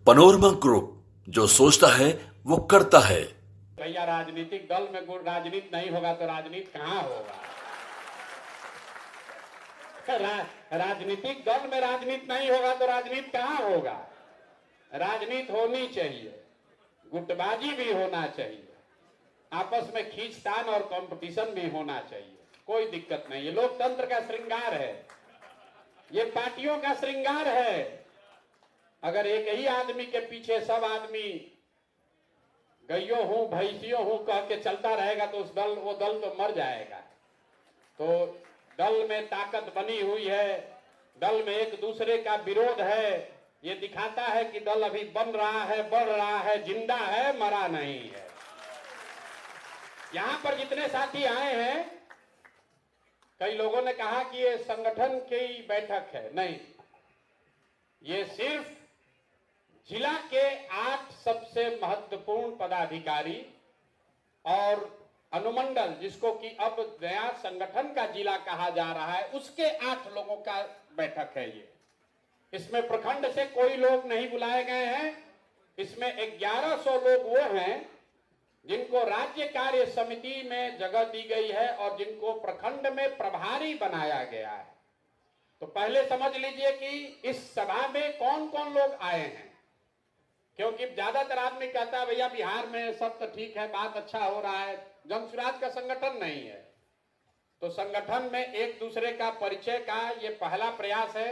Panorama group, जो सोचता है वो करता है। भैया राजनीतिक दल में राजनीति नहीं होगा तो राजनीति कहाँ होगा। राजनीतिक दल में राजनीति नहीं होगा तो राजनीति कहाँ होगा। राजनीति होनी चाहिए, गुटबाजी भी होना चाहिए, आपस में खींचतान और कंपटीशन भी होना चाहिए, कोई दिक्कत नहीं। ये लोकतंत्र का श्रृंगार है, ये पार्टियों का श्रृंगार है। अगर एक ही आदमी के पीछे सब आदमी गइयों हूं भैंसियों हूं कह के चलता रहेगा तो वो दल तो मर जाएगा। तो दल में ताकत बनी हुई है, दल में एक दूसरे का विरोध है, ये दिखाता है कि दल अभी बन रहा है, बढ़ रहा है, जिंदा है, मरा नहीं है। यहां पर जितने साथी आए हैं, कई लोगों ने कहा कि ये संगठन की बैठक है, नहीं, ये सिर्फ जिला के 8 सबसे महत्वपूर्ण पदाधिकारी और अनुमंडल, जिसको कि अब नया संगठन का जिला कहा जा रहा है, उसके 8 लोगों का बैठक है ये। इसमें प्रखंड से कोई लोग नहीं बुलाए गए हैं। इसमें 1100 लोग वो हैं जिनको राज्य कार्य समिति में जगह दी गई है और जिनको प्रखंड में प्रभारी बनाया गया है। तो पहले समझ लीजिए कि इस सभा में कौन कौन लोग आए हैं, क्योंकि ज्यादातर आदमी कहता है भैया बिहार में सब तो ठीक है, बात अच्छा हो रहा है, जन स्वराज का संगठन नहीं है। तो संगठन में एक दूसरे का परिचय का ये पहला प्रयास है।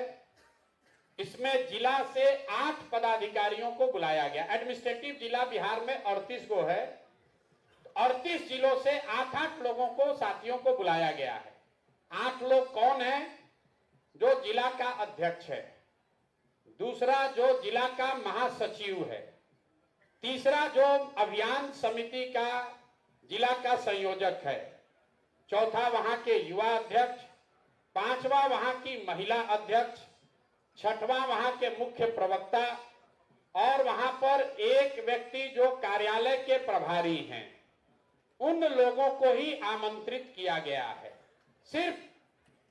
इसमें जिला से 8 पदाधिकारियों को बुलाया गया। एडमिनिस्ट्रेटिव जिला बिहार में 38 को है, 38 जिलों से 8-8 लोगों को, साथियों को बुलाया गया है। 8 लोग कौन है? जो जिला का अध्यक्ष है, दूसरा जो जिला का महासचिव है, तीसरा जो अभियान समिति का जिला का संयोजक है, चौथा वहां के युवा अध्यक्ष, पांचवा वहां की महिला अध्यक्ष, छठवां वहां के मुख्य प्रवक्ता और वहां पर एक व्यक्ति जो कार्यालय के प्रभारी हैं। उन लोगों को ही आमंत्रित किया गया है। सिर्फ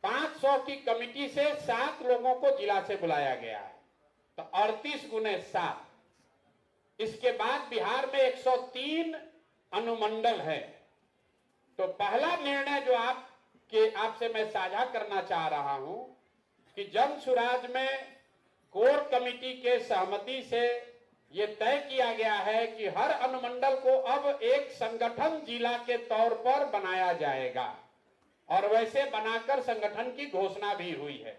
500 की कमिटी से 7 लोगों को जिला से बुलाया गया है, तो 38 गुने 7। इसके बाद बिहार में 103 अनुमंडल है। तो पहला निर्णय जो आपसे मैं साझा करना चाह रहा हूं कि जन सुराज में कोर कमिटी के सहमति से ये तय किया गया है कि हर अनुमंडल को अब एक संगठन जिला के तौर पर बनाया जाएगा और वैसे बनाकर संगठन की घोषणा भी हुई है।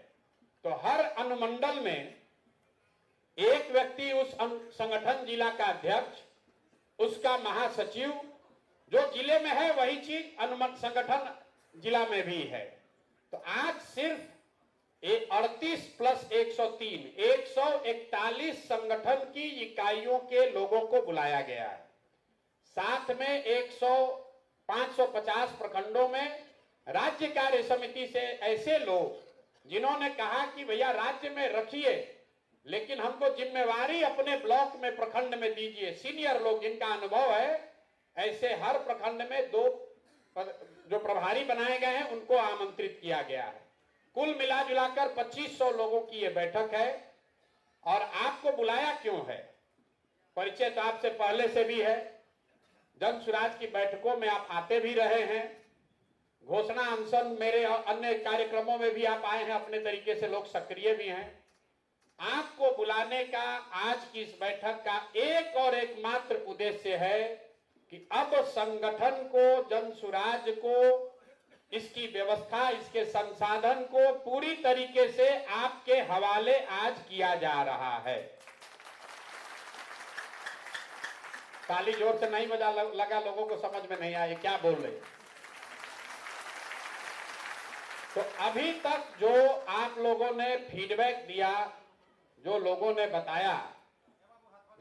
तो हर अनुमंडल में एक व्यक्ति उस संगठन जिला का अध्यक्ष, उसका महासचिव, जो जिले में है वही चीज संगठन जिला में भी है। तो आज सिर्फ 38 + 103 141 संगठन की इकाइयों के लोगों को बुलाया गया है। साथ में 550 प्रखंडों में राज्य कार्य समिति से ऐसे लोग जिन्होंने कहा कि भैया राज्य में रखिए, लेकिन हमको जिम्मेवारी अपने ब्लॉक में, प्रखंड में दीजिए। सीनियर लोग जिनका अनुभव है, ऐसे हर प्रखंड में 2 जो प्रभारी बनाए गए हैं उनको आमंत्रित किया गया है। कुल मिला जुलाकर 2500 लोगों की ये बैठक है। और आपको बुलाया क्यों है? परिचय तो आपसे पहले से भी है, जन सुराज की बैठकों में आप आते भी रहे हैं, घोषणा अनशन मेरे अन्य कार्यक्रमों में भी आप आए हैं, अपने तरीके से लोग सक्रिय भी हैं। आपको बुलाने का आज की इस बैठक का एक और एकमात्र उद्देश्य है कि अब संगठन को, जन सुराज को, इसकी व्यवस्था, इसके संसाधन को पूरी तरीके से आपके हवाले आज किया जा रहा है। ताली जोर से नहीं बजा लगा, लोगों को समझ में नहीं आया क्या बोल रहे। तो अभी तक जो आप लोगों ने फीडबैक दिया, जो लोगों ने बताया,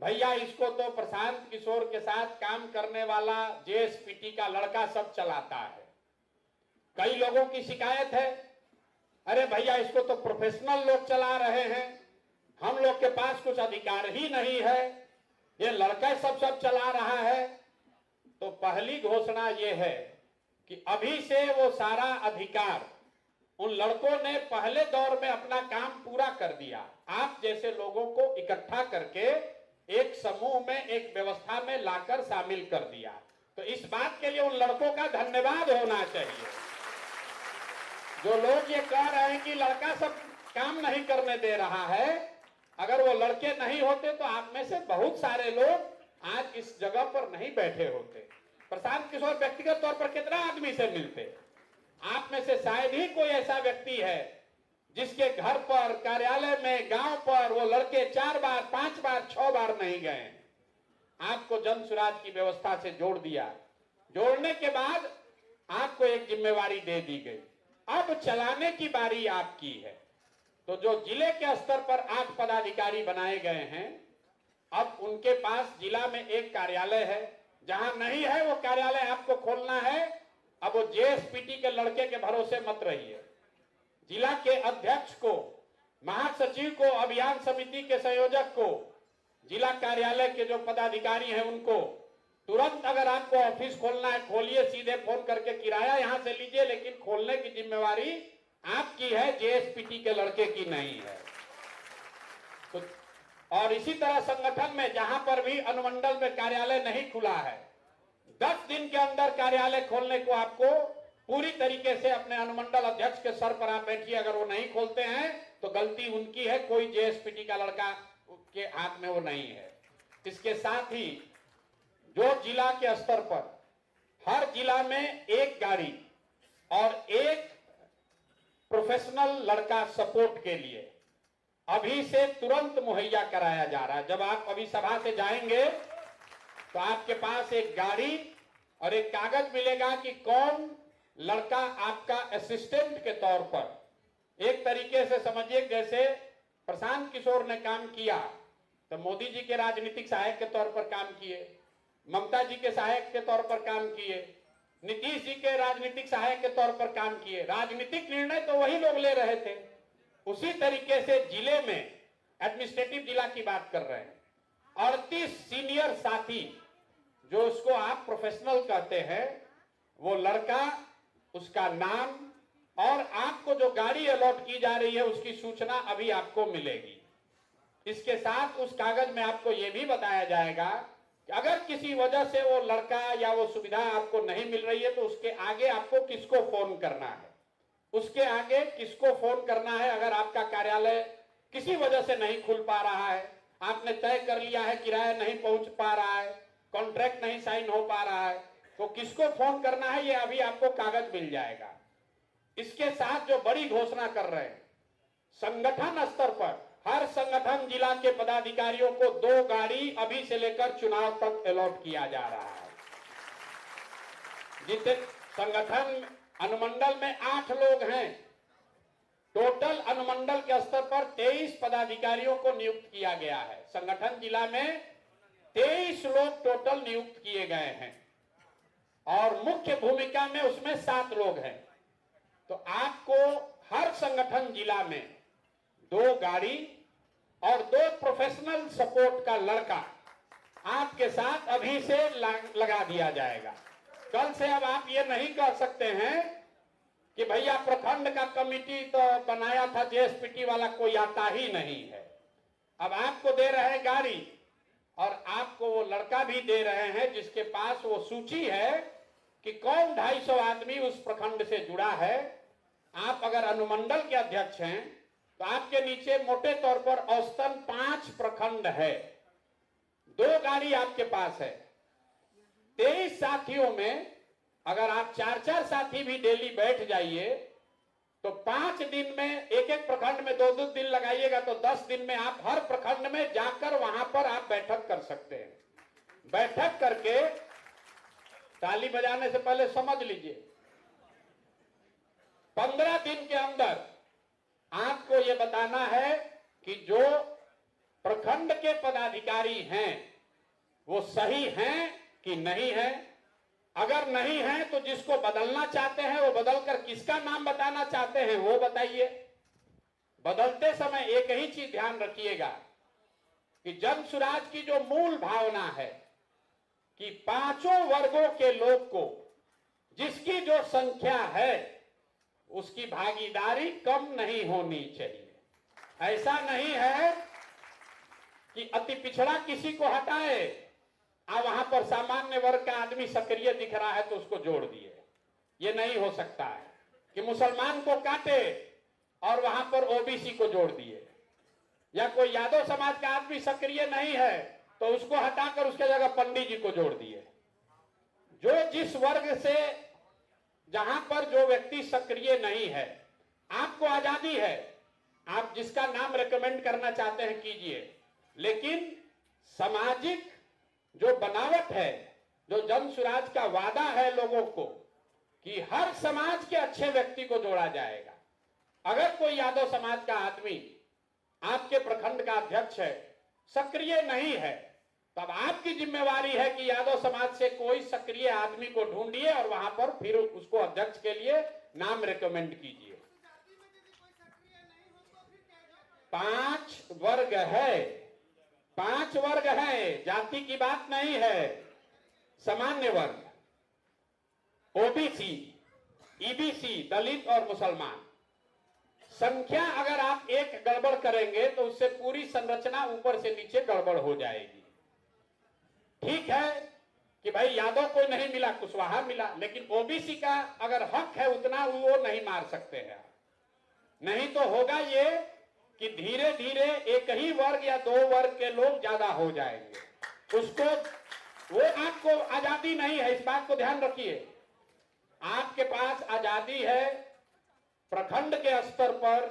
भैया इसको तो प्रशांत किशोर के साथ काम करने वाला जेएसपीटी का लड़का सब चलाता है। कई लोगों की शिकायत है, अरे भैया इसको तो प्रोफेशनल लोग चला रहे हैं, हम लोग के पास कुछ अधिकार ही नहीं है, ये लड़का सब चला रहा है। तो पहली घोषणा ये है कि अभी से वो सारा अधिकार उन लड़कों ने पहले दौर में अपना काम पूरा कर दिया। आप जैसे लोगों को इकट्ठा करके एक समूह में, एक व्यवस्था में लाकर शामिल कर दिया। तो इस बात के लिए उन लड़कों का धन्यवाद होना चाहिए। जो लोग ये कह रहे हैं कि लड़का सब काम नहीं करने दे रहा है, अगर वो लड़के नहीं होते तो आप में से बहुत सारे लोग आज इस जगह पर नहीं बैठे होते। प्रशांत किशोर व्यक्तिगत तौर पर कितना आदमी से मिलते, आप में से शायद ही कोई ऐसा व्यक्ति है जिसके घर पर, कार्यालय में, गांव पर वो लड़के 4 बार, 5 बार, 6 बार नहीं गए। आपको जन सुराज की व्यवस्था से जोड़ दिया। जोड़ने के बाद आपको एक जिम्मेवारी दे दी गई, अब चलाने की बारी आपकी है। तो जो जिले के स्तर पर 8 पदाधिकारी बनाए गए हैं, अब उनके पास जिला में एक कार्यालय है। जहां नहीं है वो कार्यालय आपको खोलना है। अब वो जेएसपीटी के लड़के के भरोसे मत रहिए। जिला के अध्यक्ष को, महासचिव को, अभियान समिति के संयोजक को, जिला कार्यालय के जो पदाधिकारी हैं उनको तुरंत अगर आपको ऑफिस खोलना है खोलिए, सीधे फोन करके किराया यहां से लीजिए, लेकिन खोलने की जिम्मेवारी आपकी है, जेएसपीटी के लड़के की नहीं है। तो और इसी तरह संगठन में जहां पर भी अनुमंडल में कार्यालय नहीं खुला है, 10 दिन के अंदर कार्यालय खोलने को आपको पूरी तरीके से अपने अनुमंडल अध्यक्ष के सर पर आप बैठिए। अगर वो नहीं खोलते हैं तो गलती उनकी है, कोई जेएसपीटी का लड़का के हाथ में वो नहीं है। इसके साथ ही जो जिला के स्तर पर हर जिला में एक गाड़ी और एक प्रोफेशनल लड़का सपोर्ट के लिए अभी से तुरंत मुहैया कराया जा रहा है। जब आप अभी सभा से जाएंगे तो आपके पास एक गाड़ी और एक कागज मिलेगा कि कौन लड़का आपका असिस्टेंट के तौर पर, एक तरीके से समझिए जैसे प्रशांत किशोर ने काम किया तो मोदी जी के राजनीतिक सहायक के तौर पर काम किए, ममता जी के सहायक के तौर पर काम किए, नीतीश जी के राजनीतिक सहायक के तौर पर काम किए। राजनीतिक निर्णय तो वही लोग ले रहे थे। उसी तरीके से जिले में एडमिनिस्ट्रेटिव जिला की बात कर रहे हैं, 38 सीनियर साथी जो उसको आप प्रोफेशनल कहते हैं, वो लड़का, उसका नाम और आपको जो गाड़ी अलॉट की जा रही है उसकी सूचना अभी आपको मिलेगी। इसके साथ उस कागज में आपको यह भी बताया जाएगा कि अगर किसी वजह से वो लड़का या वो सुविधा आपको नहीं मिल रही है तो उसके आगे आपको किसको फोन करना है, उसके आगे किसको फोन करना है। अगर आपका कार्यालय किसी वजह से नहीं खुल पा रहा है, आपने तय कर लिया है, किराया नहीं पहुंच पा रहा है, कॉन्ट्रैक्ट नहीं साइन हो पा रहा है, तो किसको फोन करना है ये अभी आपको कागज मिल जाएगा। इसके साथ जो बड़ी घोषणा कर रहे हैं, संगठन स्तर पर हर संगठन जिला के पदाधिकारियों को 2 गाड़ी अभी से लेकर चुनाव तक अलॉट किया जा रहा है। जितने संगठन अनुमंडल में 8 लोग हैं, टोटल अनुमंडल के स्तर पर 23 पदाधिकारियों को नियुक्त किया गया है। संगठन जिला में 23 लोग टोटल नियुक्त किए गए हैं और मुख्य भूमिका में उसमें 7 लोग हैं। तो आपको हर संगठन जिला में 2 गाड़ी और 2 प्रोफेशनल सपोर्ट का लड़का आपके साथ अभी से लगा दिया जाएगा। कल से अब आप ये नहीं कह सकते हैं कि भैया प्रखंड का कमेटी तो बनाया था, जेएसपीटी वाला कोई आता ही नहीं है। अब आपको दे रहे हैं गाड़ी और आपको वो लड़का भी दे रहे हैं जिसके पास वो सूची है कि कौन 250 आदमी उस प्रखंड से जुड़ा है। आप अगर अनुमंडल के अध्यक्ष हैं तो आपके नीचे मोटे तौर पर औसतन 5 प्रखंड है, 2 गाड़ी आपके पास है। 23 साथियों में अगर आप 4-4 साथी भी डेली बैठ जाइए तो 5 दिन में, एक प्रखंड में 2-2 दिन लगाइएगा तो 10 दिन में आप हर प्रखंड में जाकर वहां पर आप बैठक कर सकते हैं। बैठक करके, ताली बजाने से पहले समझ लीजिए, 15 दिन के अंदर आपको यह बताना है कि जो प्रखंड के पदाधिकारी हैं वो सही हैं कि नहीं है। अगर नहीं है तो जिसको बदलना चाहते हैं वो बदलकर किसका नाम बताना चाहते हैं वो बताइए। बदलते समय एक ही चीज ध्यान रखिएगा कि जन सुराज की जो मूल भावना है कि 5 वर्गों के लोग को, जिसकी जो संख्या है उसकी भागीदारी कम नहीं होनी चाहिए। ऐसा नहीं है कि अति पिछड़ा किसी को हटाए, अब वहां पर सामान्य वर्ग का आदमी सक्रिय दिख रहा है तो उसको जोड़ दिए। ये नहीं हो सकता है कि मुसलमान को काटे और वहां पर ओबीसी को जोड़ दिए, या कोई यादव समाज का आदमी सक्रिय नहीं है तो उसको हटाकर उसके जगह पंडित जी को जोड़ दिए। जो जिस वर्ग से, जहां पर जो व्यक्ति सक्रिय नहीं है, आपको आजादी है, आप जिसका नाम रेकमेंड करना चाहते हैं कीजिए, लेकिन सामाजिक जो बनावट है, जो जन सुराज का वादा है लोगों को कि हर समाज के अच्छे व्यक्ति को जोड़ा जाएगा। अगर कोई यादव समाज का आदमी आपके प्रखंड का अध्यक्ष है, सक्रिय नहीं है, तब आपकी जिम्मेवारी है कि यादव समाज से कोई सक्रिय आदमी को ढूंढिए और वहां पर फिर उसको अध्यक्ष के लिए नाम रेकमेंड कीजिए। 5 वर्ग है, 5 वर्ग है, जाति की बात नहीं है। सामान्य वर्ग, ओबीसी, ईबीसी, दलित और मुसलमान। संख्या अगर आप एक गड़बड़ करेंगे तो उससे पूरी संरचना ऊपर से नीचे गड़बड़ हो जाएगी। ठीक है कि भाई यादव को नहीं मिला, कुशवाहा मिला, लेकिन ओबीसी का अगर हक है उतना वो नहीं मार सकते हैं। नहीं तो होगा ये कि धीरे धीरे एक ही वर्ग या 2 वर्ग के लोग ज्यादा हो जाएंगे। उसको, वो आपको आजादी नहीं है, इस बात को ध्यान रखिए। आपके पास आजादी है प्रखंड के स्तर पर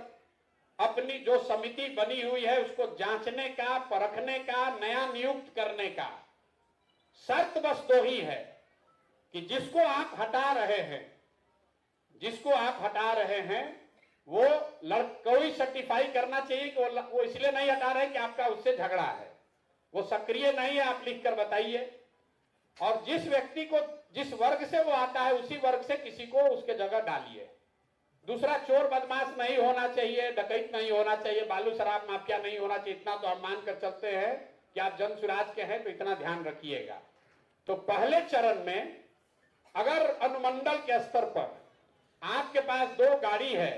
अपनी जो समिति बनी हुई है उसको जांचने का, परखने का, नया नियुक्त करने का। शर्त बस 2 ही है कि जिसको आप हटा रहे हैं, जिसको आप हटा रहे हैं वो कोई सर्टिफाई करना चाहिए कि वो इसलिए नहीं हटा रहे कि आपका उससे झगड़ा है, वो सक्रिय नहीं है, आप लिखकर बताइए। और जिस व्यक्ति को, जिस वर्ग से वो आता है उसी वर्ग से किसी को उसके जगह डालिए। दूसरा, चोर बदमाश नहीं होना चाहिए, डकैत नहीं होना चाहिए, बालू शराब माफिया नहीं होना चाहिए। इतना तो हम मानकर चलते हैं कि आप जन सुराज के हैं तो इतना ध्यान रखिएगा। तो पहले चरण में अगर अनुमंडल के स्तर पर आपके पास 2 गाड़ी है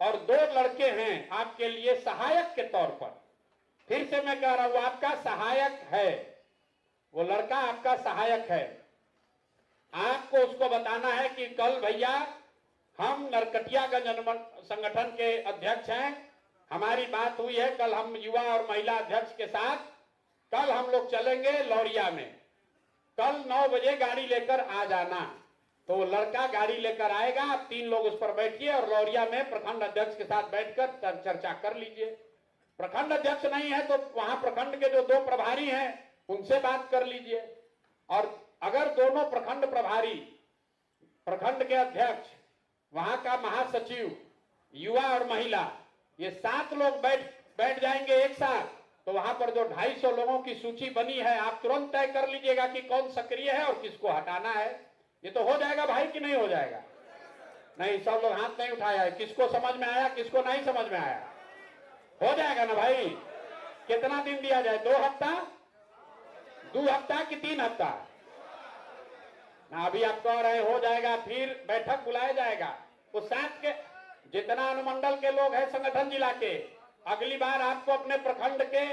और 2 लड़के हैं आपके लिए सहायक के तौर पर, फिर से मैं कह रहा हूं, आपका सहायक है, वो लड़का आपका सहायक है। आपको उसको बताना है कि कल भैया हम नरकटियागंज संगठन के अध्यक्ष हैं, हमारी बात हुई है, कल हम युवा और महिला अध्यक्ष के साथ कल हम लोग चलेंगे लौरिया में, कल 9 बजे गाड़ी लेकर आ जाना। तो वो लड़का गाड़ी लेकर आएगा, आप 3 लोग उस पर बैठिए और लौरिया में प्रखंड अध्यक्ष के साथ बैठकर चर्चा कर लीजिए। प्रखंड अध्यक्ष नहीं है तो वहां प्रखंड के जो 2 प्रभारी हैं उनसे बात कर लीजिए। और अगर दोनों प्रखंड प्रभारी, प्रखंड के अध्यक्ष, वहां का महासचिव, युवा और महिला, ये 7 लोग बैठ जाएंगे एक साथ, तो वहां पर जो 250 लोगों की सूची बनी है आप तुरंत तय कर लीजिएगा कि कौन सक्रिय है और किसको हटाना है। ये तो हो जाएगा भाई कि नहीं हो जाएगा? नहीं, सब लोग हाथ नहीं उठाया है। किसको समझ में आया, किसको नहीं समझ में आया? हो जाएगा ना भाई? कितना दिन दिया जाए? 2 हफ्ता, 2 हफ्ता कि 3 हफ्ता? ना अभी आप कह रहे हो जाएगा, फिर बैठक बुलाया जाएगा। उस साथ के जितना अनुमंडल के लोग हैं संगठन जिला के, अगली बार आपको अपने प्रखंड के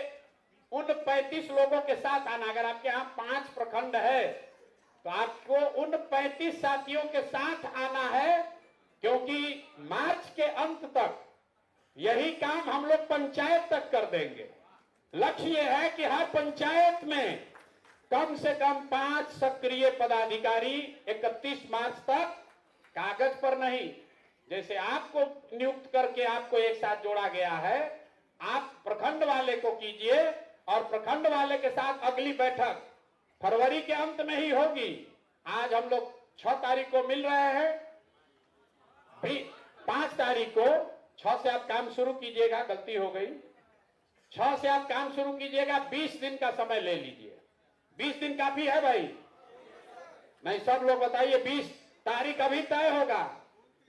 उन 35 लोगों के साथ आना। अगर आपके यहाँ 5 प्रखंड है तो आपको उन 35 साथियों के साथ आना है, क्योंकि मार्च के अंत तक यही काम हम लोग पंचायत तक कर देंगे। लक्ष्य यह है कि हर पंचायत में कम से कम 5 सक्रिय पदाधिकारी 31 मार्च तक, कागज पर नहीं, जैसे आपको नियुक्त करके आपको एक साथ जोड़ा गया है, आप प्रखंड वाले को कीजिए और प्रखंड वाले के साथ अगली बैठक फरवरी के अंत में ही होगी। आज हम लोग 6 तारीख को मिल रहे हैं, 5 तारीख को 6 से आप काम शुरू कीजिएगा, गलती हो गई, 6 से आप काम शुरू कीजिएगा, 20 दिन का समय ले लीजिए। 20 दिन काफी है भाई? नहीं, सब लोग बताइए, 20 तारीख अभी तय होगा।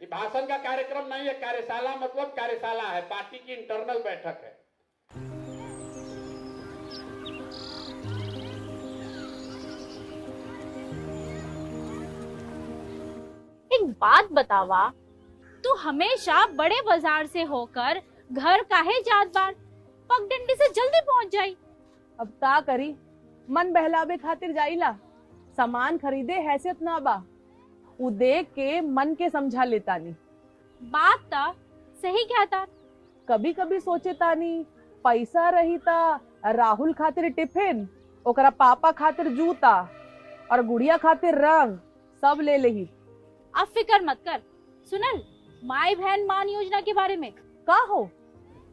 ये भाषण का कार्यक्रम नहीं है, कार्यशाला मतलब कार्यशाला है, पार्टी की इंटरनल बैठक है। एक बात बतावा, तू हमेशा बड़े बाजार से होकर घर काहे जात बार? पगडंडी से जल्दी पहुंच जाई। अब ता करी, मन बहलावे खातिर जाइला, सामान खरीदे हैसियत ना बा, उ देख के मन के समझा लेतानी। बात ता सही कहता। कभी कभी सोचे तानी पैसा रही ता राहुल खातिर टिफिन, ओकरा पापा खातिर जूता और गुड़िया खातिर रंग सब ले लेही। अब फिक्र मत कर। सुनल माई बहन मान योजना के बारे में का हो?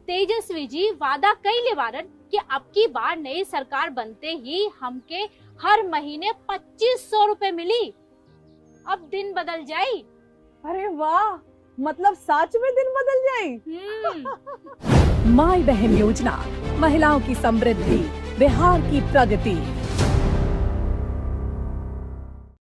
तेजस्वी जी वादा कइले बारन कि अब की बार नई सरकार बनते ही हमके हर महीने 2500 रुपए मिली। अब दिन बदल जाई। अरे वाह, मतलब सच में दिन बदल जाई। माई बहन योजना, महिलाओं की समृद्धि, बिहार की प्रगति।